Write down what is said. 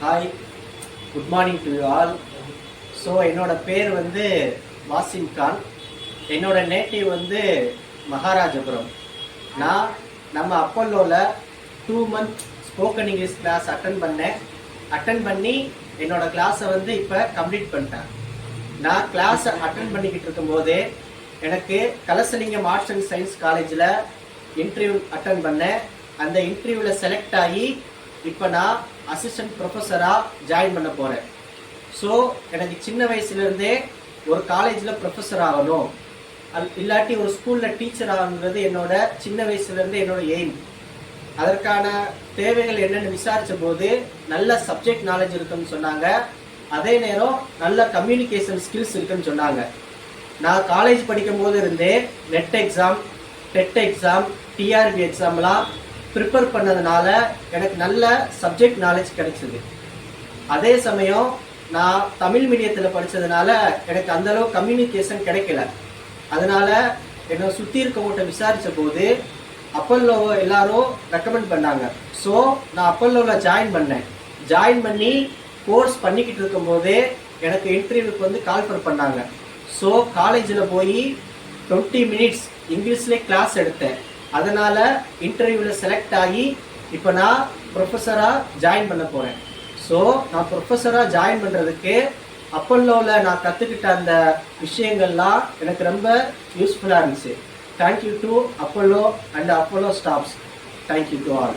Hi, good morning to you all. So என்னோட பேர் வந்து வாசிம் கான். என்னோட நேட்டிவ் வந்து மகாராஜபுரம். நான் நம்ம அப்பல்லோவில் 2 month spoken English class attend பண்ணி என்னோட கிளாஸை வந்து இப்போ கம்ப்ளீட் பண்ணிட்டேன். நான் கிளாஸை அட்டன் பண்ணிக்கிட்டு இருக்கும்போதே எனக்கு கலசலிங்கம் ஆர்ட்ஸ் அண்ட் சயின்ஸ் காலேஜில் இன்டர்வியூ அட்டன் பண்ணேன். அந்த இன்டர்வியூவில் செலக்ட் ஆகி இப்போ நான் அசிஸ்டன்ட் ப்ரொஃபஸராக ஜாயின் பண்ண போகிறேன். ஸோ எனக்கு சின்ன வயசுலேருந்தே ஒரு காலேஜில் ப்ரொஃபஸர் ஆகணும், இல்லாட்டி ஒரு ஸ்கூலில் டீச்சர் ஆகுங்கிறது என்னோட சின்ன வயசுலேருந்து என்னோட எய்ம். அதற்கான தேவைகள் என்னென்னு விசாரித்த போது நல்ல சப்ஜெக்ட் நாலேஜ் இருக்குன்னு சொன்னாங்க. அதே நேரம் நல்ல கம்யூனிகேஷன் ஸ்கில்ஸ் இருக்குன்னு சொன்னாங்க. நான் காலேஜ் படிக்கும் போது இருந்தே NET exam, TET exam, TRP எக்ஸாம்லாம் ப்ரிப்பேர் பண்ணதுனால எனக்கு நல்ல சப்ஜெக்ட் நாலேஜ் கிடைச்சிது. அதே சமயம் நான் தமிழ் மீடியத்தில் படித்ததுனால எனக்கு அந்தளவு கம்யூனிகேஷன் கிடைக்கல. அதனால் என்னை சுற்றி இருக்கவங்கள்ட்ட விசாரித்த போது அப்பல்லோவை எல்லாரும் ரெக்கமெண்ட் பண்ணாங்க. ஸோ நான் அப்பல்லோவில் ஜாயின் பண்ணி கோர்ஸ் பண்ணிக்கிட்டு இருக்கும்போதே எனக்கு இன்டர்வியூக்கு வந்து கால் பண்ணாங்க. ஸோ காலேஜில் போய் 20 minutes இங்கிலீஷ்லேயே கிளாஸ் எடுத்தேன். அதனால் இன்டர்வியூவில் செலக்ட் ஆகி இப்போ நான் ப்ரொஃபஸராக ஜாயின் பண்ண போகிறேன். ஸோ நான் ப்ரொஃபஸராக ஜாயின் பண்ணுறதுக்கு அப்பல்லோவில் நான் கற்றுக்கிட்ட அந்த விஷயங்கள்லாம் எனக்கு ரொம்ப யூஸ்ஃபுல்லாக இருந்துச்சு. Thank you to Apollo and Apollo staffs. Thank you to all.